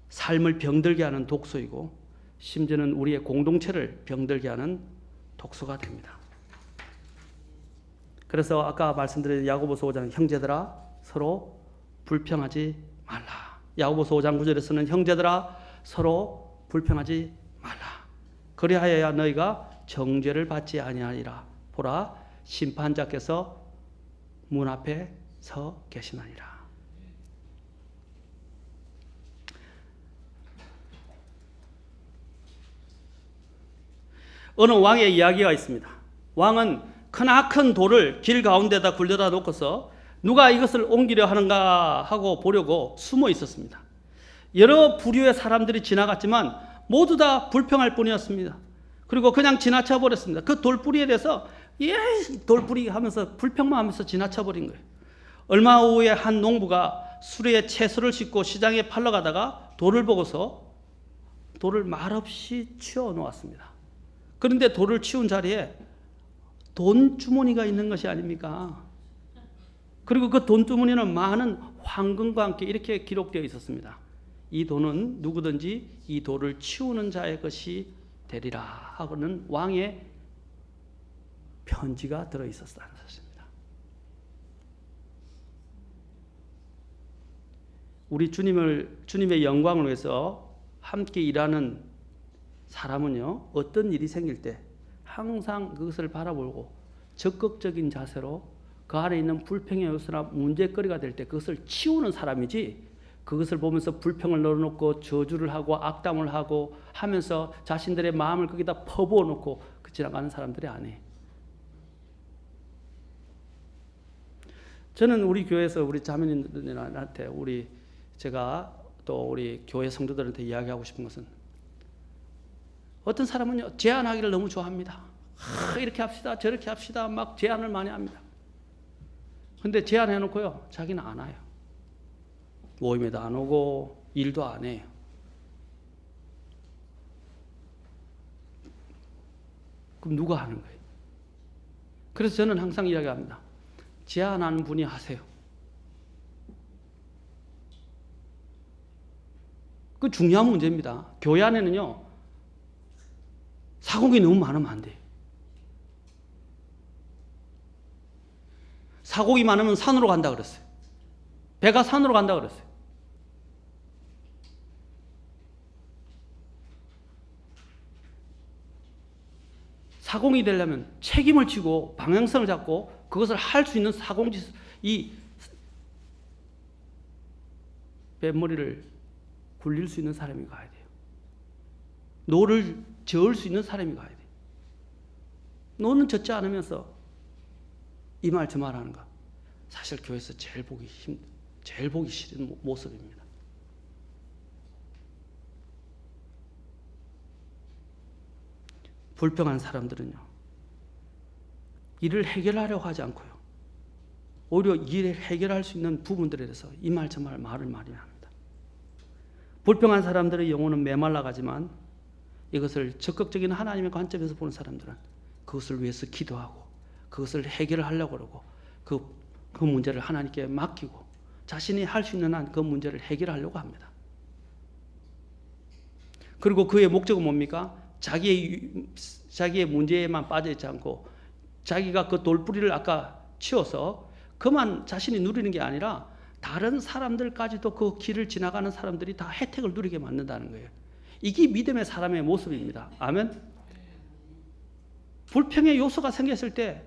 삶을 병들게 하는 독소이고 심지어는 우리의 공동체를 병들게 하는 독소가 됩니다. 그래서 아까 말씀드린 야고보서 5장 형제들아 서로 불평하지 말라. 야고보서 5장 9절에서는 형제들아 서로 불평하지 말라. 그리하여야 너희가 정죄를 받지 아니하리라. 보라 심판자께서 문 앞에 서 계시나니라. 어느 왕의 이야기가 있습니다. 왕은 크나큰 돌을 길 가운데다 굴려다 놓고서 누가 이것을 옮기려 하는가 하고 보려고 숨어 있었습니다. 여러 부류의 사람들이 지나갔지만 모두 다 불평할 뿐이었습니다. 그리고 그냥 지나쳐 버렸습니다. 그 돌뿌리에 대해서 돌뿌리 하면서 불평만 하면서 지나쳐 버린 거예요. 얼마 후에 한 농부가 수레에 채소를 싣고 시장에 팔러 가다가 돌을 보고서 돌을 말없이 치워 놓았습니다. 그런데 돌을 치운 자리에 돈 주머니가 있는 것이 아닙니까? 그리고 그 돈 주머니는 많은 황금과 함께 이렇게 기록되어 있었습니다. 이 돈은 누구든지 이 돌을 치우는 자의 것이 되리라 하고는 왕의 편지가 들어 있었다는 것입니다. 우리 주님의 영광을 위해서 함께 일하는 사람은요, 어떤 일이 생길 때 항상 그것을 바라보고 적극적인 자세로 그 안에 있는 불평의 요소나 문제거리가 될 때 그것을 치우는 사람이지, 그것을 보면서 불평을 넣어놓고 저주를 하고 악담을 하고 하면서 자신들의 마음을 거기다 퍼부어 놓고 지나가는 사람들이 아니에요. 저는 우리 교회에서 우리 자매님들한테 제가 또 우리 교회 성도들한테 이야기하고 싶은 것은, 어떤 사람은요 제안하기를 너무 좋아합니다. 이렇게 합시다 저렇게 합시다 막 제안을 많이 합니다. 근데 제안해놓고요 자기는 안 와요. 모임에도 안 오고 일도 안 해요. 그럼 누가 하는 거예요? 그래서 저는 항상 이야기합니다. 제안하는 분이 하세요. 그 중요한 문제입니다. 교회 안에는요 사공이 너무 많으면 안 돼요. 사공이 많으면 산으로 간다 그랬어요. 배가 산으로 간다 그랬어요. 사공이 되려면 책임을 지고 방향성을 잡고 그것을 할 수 있는 이 뱃머리를 굴릴 수 있는 사람이 가야 돼요. 노를 저을 수 있는 사람이 가야 돼요. 노는 젓지 않으면서 이 말 저 말 하는 거 사실 교회에서 제일 보기 싫은 모습입니다. 불평한 사람들은요, 일을 해결하려고 하지 않고요, 오히려 일을 해결할 수 있는 부분들에 대해서 이 말 저 말을 많이 합니다. 불평한 사람들의 영혼은 메말라가지만 이것을 적극적인 하나님의 관점에서 보는 사람들은 그것을 위해서 기도하고 그것을 해결하려고 그러고 그 문제를 하나님께 맡기고 자신이 할 수 있는 한 그 문제를 해결하려고 합니다. 그리고 그의 목적은 뭡니까? 자기의 문제에만 빠져있지 않고 자기가 그 돌뿌리를 아까 치워서 그만 자신이 누리는 게 아니라 다른 사람들까지도 그 길을 지나가는 사람들이 다 혜택을 누리게 만든다는 거예요. 이게 믿음의 사람의 모습입니다. 아멘. 불평의 요소가 생겼을 때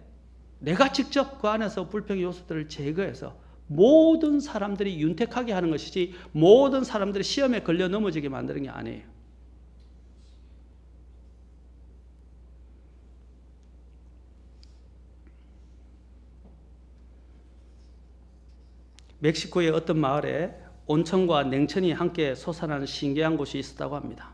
내가 직접 그 안에서 불평의 요소들을 제거해서 모든 사람들이 윤택하게 하는 것이지 모든 사람들이 시험에 걸려 넘어지게 만드는 게 아니에요. 멕시코의 어떤 마을에 온천과 냉천이 함께 솟아나는 신기한 곳이 있었다고 합니다.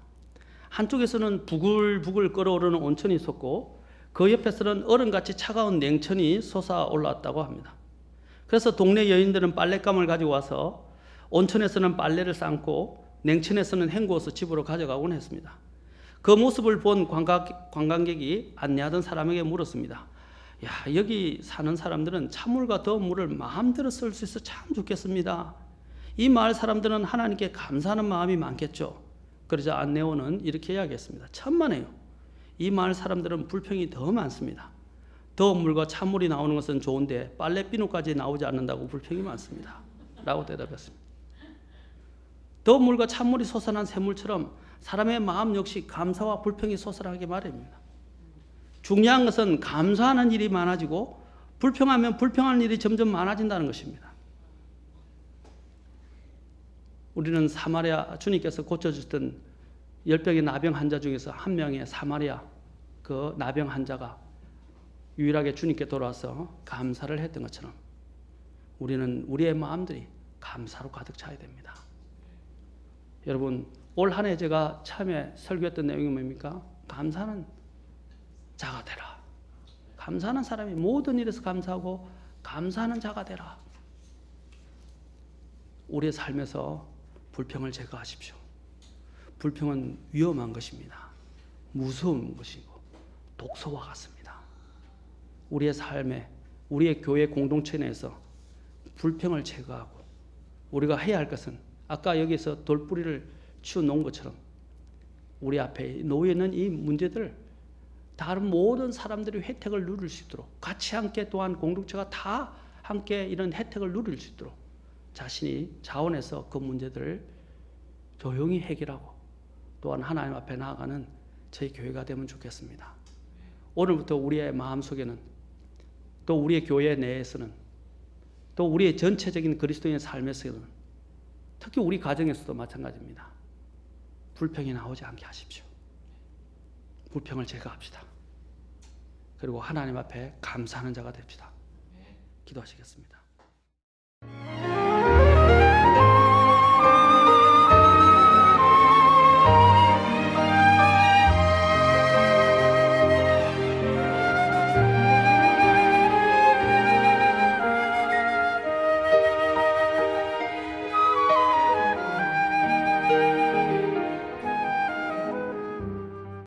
한쪽에서는 부글부글 끓어오르는 온천이 있었고 그 옆에서는 얼음같이 차가운 냉천이 솟아 올라왔다고 합니다. 그래서 동네 여인들은 빨랫감을 가지고 와서 온천에서는 빨래를 삶고 냉천에서는 헹구어서 집으로 가져가곤 했습니다. 그 모습을 본 관광객이 안내하던 사람에게 물었습니다. 야, 여기 사는 사람들은 찬물과 더운 물을 마음대로 쓸 수 있어 참 좋겠습니다. 이 마을 사람들은 하나님께 감사하는 마음이 많겠죠. 그러자 안내원은 이렇게 이야기했습니다. 천만에요. 이 마을 사람들은 불평이 더 많습니다. 더운 물과 찬물이 나오는 것은 좋은데 빨래 비누까지 나오지 않는다고 불평이 많습니다. 라고 대답했습니다. 더운 물과 찬물이 솟아난 샘물처럼 사람의 마음 역시 감사와 불평이 솟아나게 마련입니다. 중요한 것은 감사하는 일이 많아지고 불평하면 불평하는 일이 점점 많아진다는 것입니다. 우리는 주님께서 고쳐주셨던 10병의 나병 환자 중에서 한 명의 사마리아 그 나병 환자가 유일하게 주님께 돌아와서 감사를 했던 것처럼 우리는 우리의 마음들이 감사로 가득 차야 됩니다. 여러분, 올 한 해 제가 처음에 설교했던 내용이 뭡니까? 감사는 자가 되라. 감사하는 사람이 모든 일에서 감사하고 감사하는 자가 되라. 우리의 삶에서 불평을 제거하십시오. 불평은 위험한 것입니다. 무서운 것이고 독소와 같습니다. 우리의 삶에, 우리의 교회 공동체 내에서 불평을 제거하고 우리가 해야 할 것은 아까 여기서 돌뿌리를 치워 놓은 것처럼 우리 앞에 놓여 있는 이 문제들을 다른 모든 사람들이 혜택을 누릴 수 있도록 같이 함께 또한 공동체가 다 함께 이런 혜택을 누릴 수 있도록 자신이 자원해서 그 문제들을 조용히 해결하고 또한 하나님 앞에 나아가는 저희 교회가 되면 좋겠습니다. 오늘부터 우리의 마음속에는 또 우리의 교회 내에서는 또 우리의 전체적인 그리스도인의 삶에서는 특히 우리 가정에서도 마찬가지입니다. 불평이 나오지 않게 하십시오. 불평을 제거합시다. 그리고 하나님 앞에 감사하는 자가 됩시다. 기도하시겠습니다.